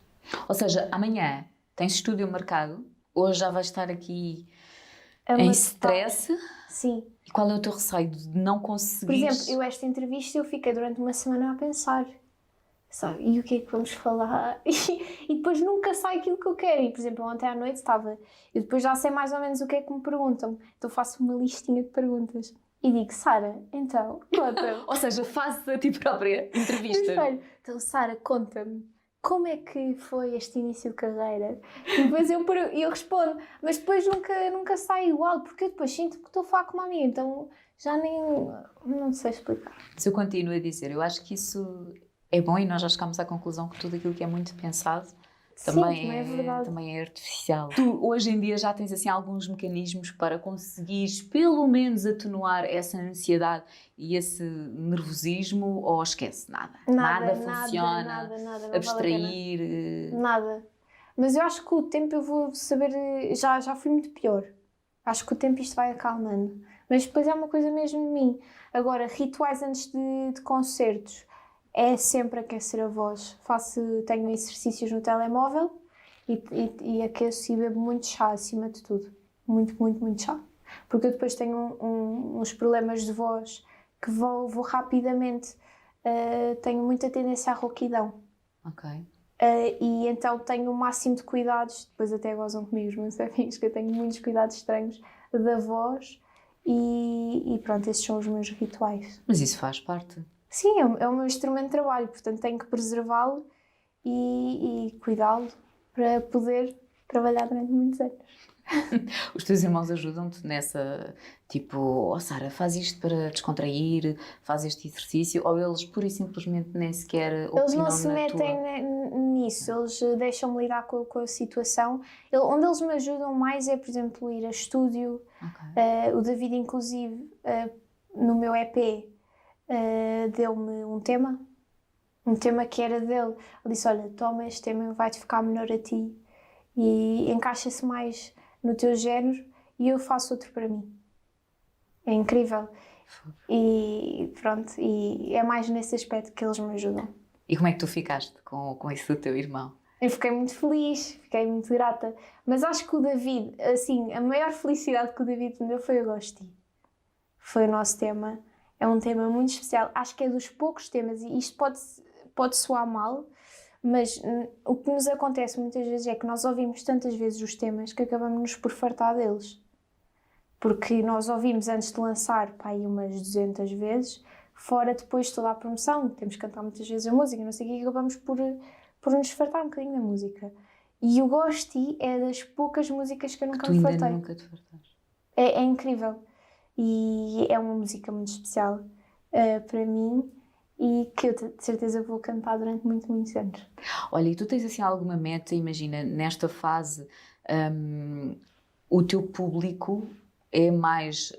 Ou seja, amanhã tens estúdio marcado, hoje já vais estar aqui A em matutar. stress. Sim. E qual é o teu receio de não conseguir? Por exemplo, esta entrevista eu fiquei durante uma semana a pensar. Sabe? E o que é que vamos falar? E depois nunca sai aquilo que eu quero. E, por exemplo, ontem à noite estava... Eu depois já sei mais ou menos o que é que me perguntam. Então faço uma listinha de perguntas. E digo, Sara, então, conta-me. Ou seja, fazes a ti própria entrevista. Então, Sara, conta-me. Como é que foi este início de carreira? E depois eu respondo. Mas depois nunca sai igual. Porque eu depois sinto que estou a falar com uma amiga. Então já nem... Não sei explicar. Se eu continuo a dizer, eu acho que isso... é bom e nós já chegámos à conclusão que tudo aquilo que é muito pensado também é verdade. Também é artificial. Tu hoje em dia já tens assim alguns mecanismos para conseguires pelo menos atenuar essa ansiedade e esse nervosismo ou esquece? Nada funciona, nada, abstrair... Nada. Mas eu acho que com o tempo eu vou saber... Já fui muito pior. Acho que com o tempo isto vai acalmando. Mas depois é uma coisa mesmo de mim. Agora, rituais antes de concertos... É sempre aquecer a voz. Tenho exercícios no telemóvel e aqueço e bebo muito chá acima de tudo. Muito, muito, muito chá. Porque eu depois tenho uns problemas de voz que vou rapidamente. Tenho muita tendência à rouquidão. Ok. E então tenho o máximo de cuidados, depois até gozam comigo os meus amigos, que eu tenho muitos cuidados estranhos da voz e pronto, esses são os meus rituais. Mas isso faz parte. Sim, é o meu instrumento de trabalho, portanto tenho que preservá-lo e cuidá-lo para poder trabalhar durante muitos anos. Os teus irmãos ajudam-te nessa, tipo, oh Sara, faz isto para descontrair, faz este exercício, ou eles pura e simplesmente nem sequer opinam Eles não se na metem nisso, eles deixam-me lidar com a situação. Onde eles me ajudam mais é, por exemplo, ir a estúdio. Okay. O David, inclusive, no meu EP, deu-me um tema que era dele. Ele disse, olha, toma este tema, vai-te ficar melhor a ti e encaixa-se mais no teu género e eu faço outro para mim. É incrível. E pronto, e é mais nesse aspecto que eles me ajudam. E como é que tu ficaste com isso do teu irmão? Eu fiquei muito feliz, fiquei muito grata. Mas acho que o David, assim, a maior felicidade que o David me deu foi o Gosti. Foi o nosso tema. É um tema muito especial. Acho que é dos poucos temas, e isto pode soar mal, mas o que nos acontece muitas vezes é que nós ouvimos tantas vezes os temas que acabamos por fartar deles. Porque nós ouvimos antes de lançar, pá, aí umas 200 vezes, fora depois de toda a promoção, temos que cantar muitas vezes a música, não sei o que, e acabamos por nos fartar um bocadinho da música. E o Gosti é das poucas músicas que eu nunca me fartei. Tu ainda nunca te fartaste. É incrível. E é uma música muito especial para mim e que eu de certeza vou cantar durante muitos anos. Olha, e tu tens assim alguma meta, imagina, nesta fase, o teu público é mais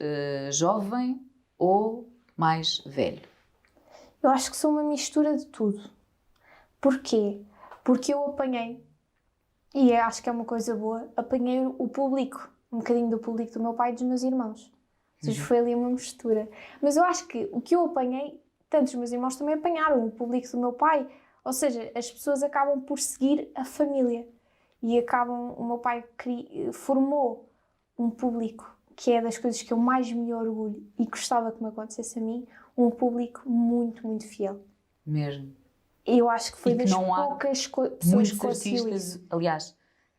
jovem ou mais velho? Eu acho que sou uma mistura de tudo. Porquê? Porque eu apanhei, e acho que é uma coisa boa, apanhei o público, um bocadinho do público do meu pai e dos meus irmãos. Ou seja, foi ali uma mistura. Mas eu acho que o que eu apanhei, tanto os meus irmãos também apanharam, o público do meu pai. Ou seja, as pessoas acabam por seguir a família. E o meu pai formou um público, que é das coisas que eu mais me orgulho e gostava que me acontecesse a mim, um público muito fiel. Mesmo. Eu acho que foi e que das não poucas pessoas muitos que conseguiu artistas, isso. aliás,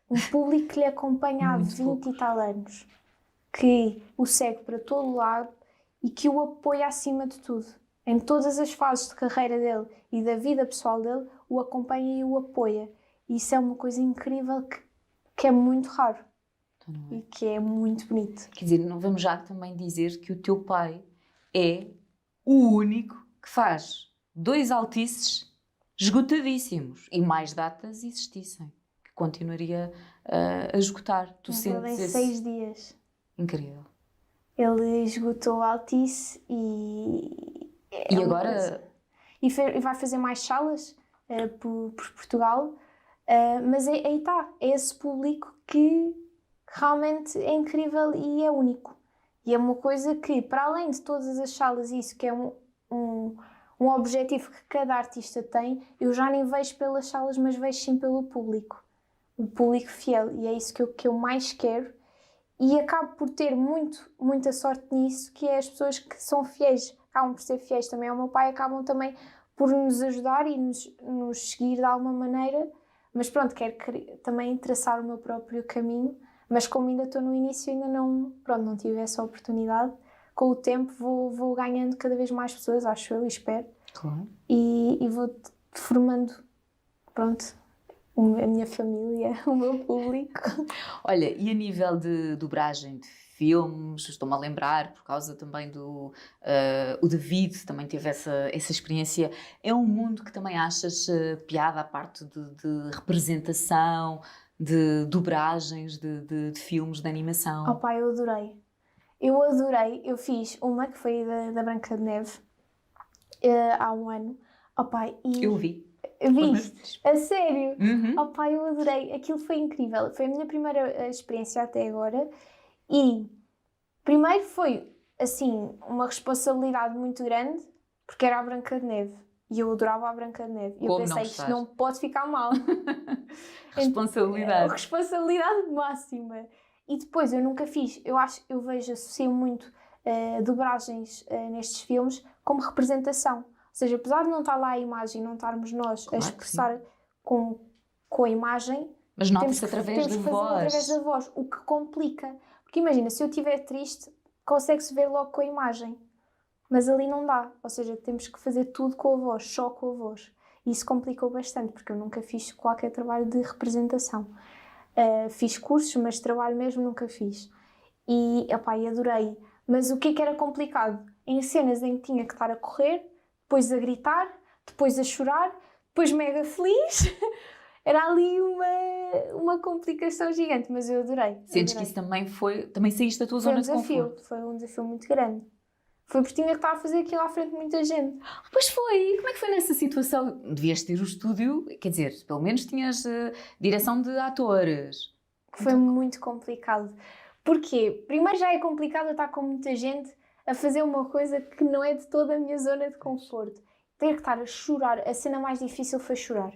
Um público que lhe acompanha há Muito 20 poucos. e tal anos, que o segue para todo lado e que o apoia acima de tudo. Em todas as fases de carreira dele e da vida pessoal dele, o acompanha e o apoia. E isso é uma coisa incrível que é muito raro. Então não é? E que é muito bonito. Quer dizer, não vamos já também dizer que o teu pai é o único que faz 2 altices esgotadíssimos e mais datas existissem, que continuaria a esgotar. Tu Ele sentes em esse... 6 dias. Incrível. Ele esgotou a Altice e... E agora... E vai fazer mais salas por Portugal, mas aí está, é esse público que realmente é incrível e é único. E é uma coisa que, para além de todas as salas, isso que é um objetivo que cada artista tem, eu já nem vejo pelas salas, mas vejo sim pelo público. O público fiel. E é isso que eu mais quero. E acabo por ter muita sorte nisso, que é as pessoas que são fiéis, acabam por ser fiéis também ao meu pai, acabam também por nos ajudar e nos seguir de alguma maneira. Mas pronto, quero também traçar o meu próprio caminho, mas como ainda estou no início, ainda não tive essa oportunidade. Com o tempo vou ganhando cada vez mais pessoas, acho eu, e espero. Claro. E vou formando, pronto, a minha família, o meu público. Olha, e a nível de dobragem de filmes, estou-me a lembrar, por causa também do... o David também teve essa experiência. É um mundo que também achas piada à parte de representação, de dobragens de filmes, de animação? Oh pá, eu adorei. Eu fiz uma que foi da Branca de Neve há um ano. Oh pá, e... Eu vi. Viste? A sério? Uhum. Oh pá, eu adorei. Aquilo foi incrível. Foi a minha primeira experiência até agora. E primeiro foi, assim, uma responsabilidade muito grande, porque era a Branca de Neve. E eu adorava a Branca de Neve. E eu Como pensei, não isto gostar? não pode ficar mal. Responsabilidade. Responsabilidade máxima. E depois eu nunca fiz. Associo muito dobragens nestes filmes como representação. Ou seja, apesar de não estar lá a imagem, não estarmos nós Claro a expressar com com a imagem, Mas nota-se através da temos que fazer voz. através da voz, o que complica. Porque imagina, se eu estiver triste, consegue-se ver logo com a imagem. Mas ali não dá. Ou seja, temos que fazer tudo com a voz, só com a voz. E isso complicou bastante, porque eu nunca fiz qualquer trabalho de representação. Fiz cursos, mas trabalho mesmo nunca fiz. E, epá, e adorei. Mas o que é que era complicado? Em cenas em que tinha que estar a correr, depois a gritar, depois a chorar, depois mega feliz. Era ali uma complicação gigante, mas eu adorei. Sentes que isso também saíste da tua zona de conforto? Foi um desafio muito grande. Foi porque tinha que estar a fazer aquilo à frente de muita gente. Pois foi! Como é que foi nessa situação? Devias ter o estúdio, quer dizer, pelo menos tinhas direção de atores. Foi muito complicado. Porquê? Primeiro já é complicado eu estar com muita gente a fazer uma coisa que não é de toda a minha zona de conforto. Ter que estar a chorar, a cena mais difícil foi chorar.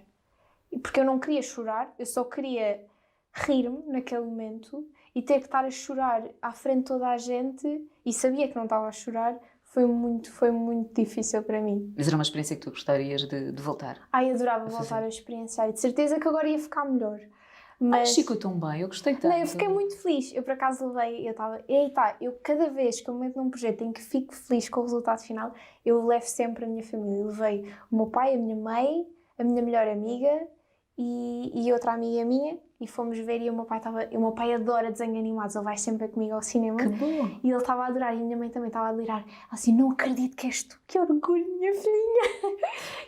Porque eu não queria chorar, eu só queria rir-me naquele momento e ter que estar a chorar à frente de toda a gente e sabia que não estava a chorar, foi muito difícil para mim. Mas era uma experiência que tu gostarias de voltar? Ai, adorava voltar a experienciar e de certeza que agora ia ficar melhor. Mas ficou tão bem, eu gostei tanto. não, eu fiquei muito feliz. Eu por acaso levei, eu cada vez que eu me meto num projeto em que fico feliz com o resultado final, eu levo sempre a minha família. Eu levei o meu pai, a minha mãe, a minha melhor amiga e outra amiga minha e fomos ver e o meu pai adora desenhos animados, ele vai sempre comigo ao cinema. Que bom! E ele estava a adorar e a minha mãe também estava a adorar. Assim, não acredito que és tu, que orgulho, minha filhinha!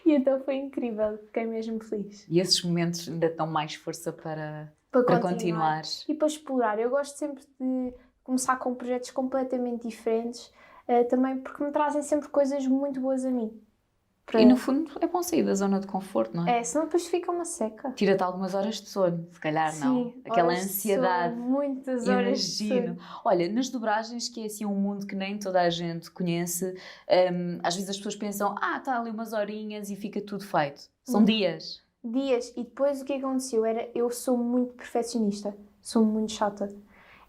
E então foi incrível, fiquei mesmo feliz. E esses momentos ainda dão mais força para continuar. E para explorar. Eu gosto sempre de começar com projetos completamente diferentes, também porque me trazem sempre coisas muito boas a mim. E no fundo é bom sair da zona de conforto, não é? Senão depois fica uma seca. Tira-te algumas horas de sono, se calhar. Sim, não. Aquela ansiedade. Muitas horas de sono. Olha, nas dobragens, que é assim um mundo que nem toda a gente conhece, às vezes as pessoas pensam, está ali umas horinhas e fica tudo feito. São dias. Dias. E depois o que aconteceu eu sou muito perfeccionista. Sou muito chata.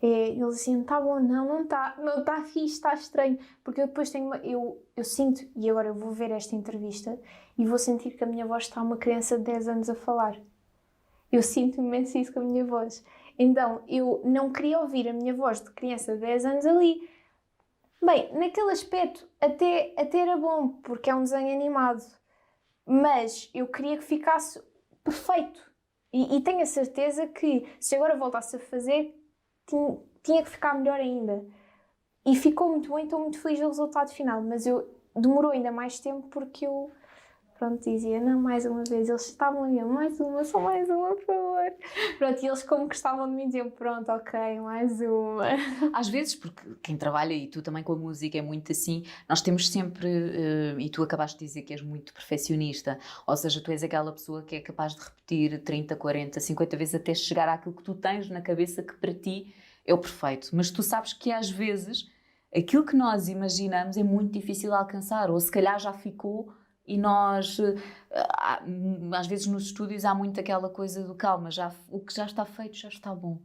Eles diziam, está bom, não está fixe, está estranho. Porque eu depois tenho eu sinto, e agora eu vou ver esta entrevista e vou sentir que a minha voz está uma criança de 10 anos a falar. Eu sinto imenso isso com a minha voz. Então, eu não queria ouvir a minha voz de criança de 10 anos ali. Bem, naquele aspecto até era bom, porque é um desenho animado. Mas eu queria que ficasse perfeito. E tenho a certeza que, se agora voltasse a fazer, tinha que ficar melhor ainda. E ficou muito bom, estou muito feliz do resultado final. Mas demorou ainda mais tempo porque eu, dizia, não, mais uma vez. Eles estavam ali, só mais uma, por favor. E eles como gostavam de mim diziam, pronto, ok, mais uma. Às vezes, porque quem trabalha, e tu também com a música, é muito assim, nós temos sempre, e tu acabaste de dizer que és muito perfeccionista, ou seja, tu és aquela pessoa que é capaz de repetir 30, 40, 50 vezes até chegar àquilo que tu tens na cabeça que para ti é o perfeito. Mas tu sabes que às vezes aquilo que nós imaginamos é muito difícil de alcançar, ou se calhar já ficou. E nós, às vezes nos estúdios há muito aquela coisa do calma, o que já está feito já está bom.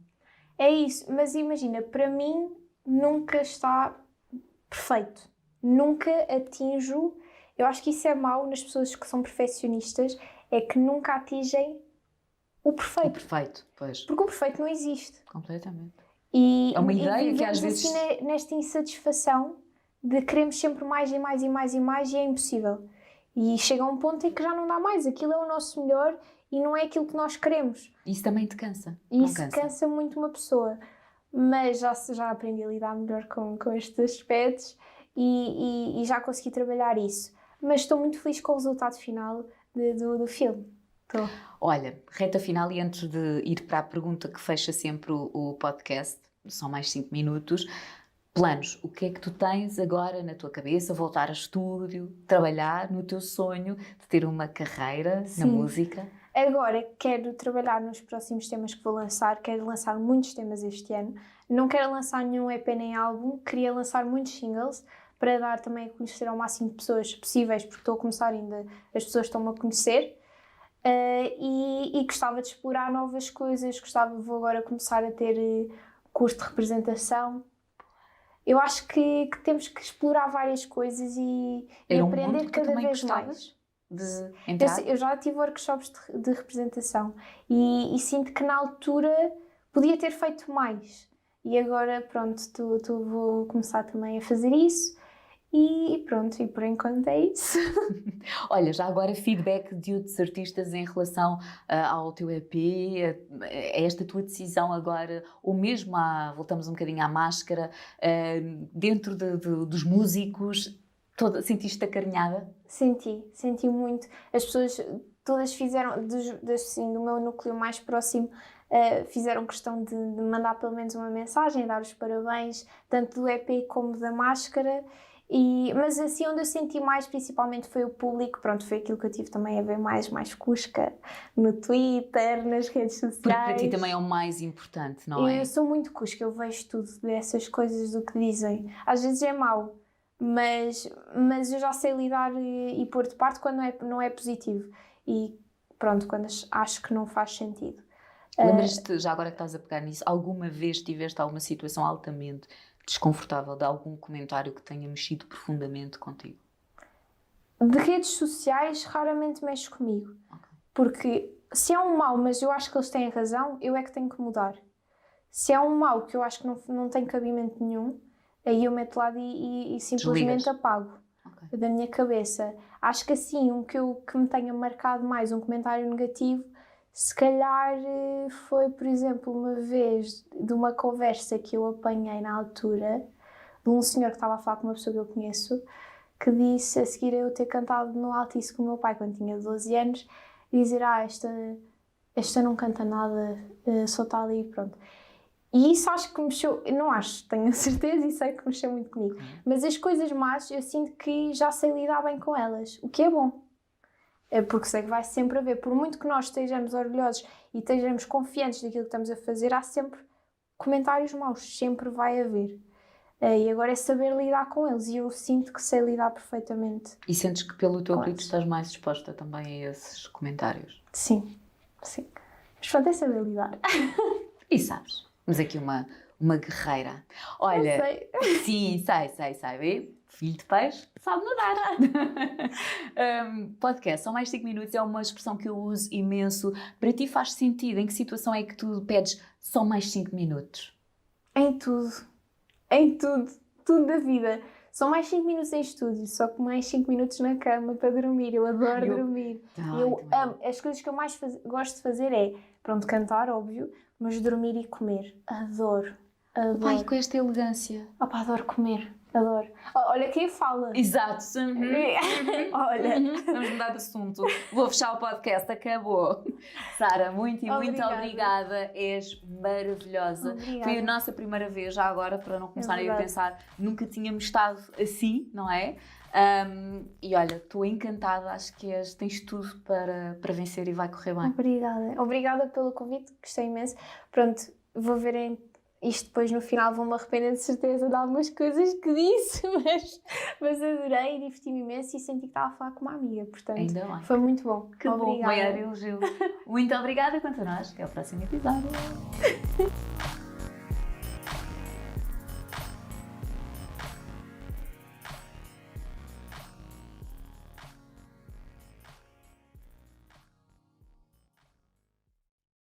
É isso, mas imagina, para mim nunca está perfeito. Nunca atinjo, eu acho que isso é mau nas pessoas que são perfeccionistas, é que nunca atingem o perfeito. O perfeito, pois. Porque o perfeito não existe. Completamente. É uma ideia que às vezes... assim nesta insatisfação de queremos sempre mais e mais e mais e mais e é impossível. E chega a um ponto em que já não dá mais. Aquilo é o nosso melhor e não é aquilo que nós queremos. Isso também te cansa. Isso cansa muito uma pessoa. Mas já aprendi a lidar melhor com estes aspectos e já consegui trabalhar isso. Mas estou muito feliz com o resultado final do filme. Estou. Olha, reta final e antes de ir para a pergunta que fecha sempre o podcast, são mais 5 minutos... Planos, o que é que tu tens agora na tua cabeça? Voltar a estúdio, trabalhar no teu sonho de ter uma carreira na música? Agora quero trabalhar nos próximos temas que vou lançar, quero lançar muitos temas este ano. Não quero lançar nenhum EP nem álbum, queria lançar muitos singles para dar também a conhecer ao máximo de pessoas possíveis, porque estou a começar ainda, as pessoas estão-me a conhecer. E gostava de explorar novas coisas, vou agora começar a ter curso de representação. Eu acho que temos que explorar várias coisas e aprender cada vez mais. de entrar? Eu já tive workshops de representação e sinto que na altura podia ter feito mais. E agora, pronto, vou começar também a fazer isso. E pronto, e por enquanto é isso. Olha, já agora feedback de outros artistas em relação ao teu EP, a esta tua decisão agora, ou mesmo voltamos um bocadinho à máscara, dentro dos músicos, sentiste-te acarinhada? Senti muito. As pessoas todas fizeram, assim, do meu núcleo mais próximo, fizeram questão de mandar pelo menos uma mensagem, dar os parabéns, tanto do EP como da máscara. Mas assim, onde eu senti mais, principalmente, foi o público. Pronto, foi aquilo que eu tive também a ver mais cusca no Twitter, nas redes sociais. Porque para ti também é o mais importante, não é? Eu sou muito cusca, eu vejo tudo dessas coisas do que dizem. Às vezes é mau, mas eu já sei lidar e pôr de parte quando não é positivo. E pronto, quando acho que não faz sentido. Lembras-te, já agora que estás a pegar nisso, alguma vez tiveste alguma situação altamente desconfortável de algum comentário que tenha mexido profundamente contigo? De redes sociais, raramente mexe comigo. Okay. Porque se é um mal, mas eu acho que eles têm razão, eu é que tenho que mudar. Se é um mal que eu acho que não tem cabimento nenhum, aí eu meto lá e simplesmente desligas. Apago da minha cabeça. Acho que assim, que me tenha marcado mais um comentário negativo, se calhar foi, por exemplo, uma vez de uma conversa que eu apanhei na altura de um senhor que estava a falar com uma pessoa que eu conheço, que disse, a seguir eu ter cantado no Altice com o meu pai quando tinha 12 anos, dizer, esta não canta nada, só está ali e pronto. E isso acho que mexeu, não acho, tenho a certeza e sei que mexeu muito comigo, mas as coisas más eu sinto que já sei lidar bem com elas, o que é bom. Porque sei que vai sempre haver, por muito que nós estejamos orgulhosos e estejamos confiantes daquilo que estamos a fazer, há sempre comentários maus, sempre vai haver. E agora é saber lidar com eles, e eu sinto que sei lidar perfeitamente. E sentes que pelo teu apelido estás mais exposta também a esses comentários? Sim. Mas pronto, é saber lidar. E sabes, mas aqui uma guerreira. Olha, eu sei. Sim, sei. Filho de peixe, sabe nadar. Podcast, só mais 5 minutos, é uma expressão que eu uso imenso. Para ti faz sentido? Em que situação é que tu pedes só mais 5 minutos? Em tudo, tudo da vida. Só mais 5 minutos em estúdio, só que mais 5 minutos na cama para dormir. Eu adoro dormir. Eu amo. As coisas que eu mais gosto de fazer é, pronto, cantar, óbvio, mas dormir e comer. Adoro. Ai, com esta elegância. Adoro comer. Adoro. Olha quem fala. Exato. Olha. Vamos mudar de assunto. Vou fechar o podcast. Acabou. Sara, muito obrigada. És maravilhosa. Obrigada. Foi a nossa primeira vez, já agora, para não começarem a pensar, nunca tínhamos estado assim, não é? E olha, estou encantada. Acho que tens tudo para vencer e vai correr bem. Obrigada pelo convite. Gostei imenso. Pronto, vou ver isto depois no final, vou-me arrepender de certeza de algumas coisas que disse, mas adorei, diverti-me imenso e senti que estava a falar com uma amiga, portanto ainda bem. Foi muito bom. Que obrigada. Bom, maior elogio. Muito obrigada, quanto a nós, até ao próximo episódio.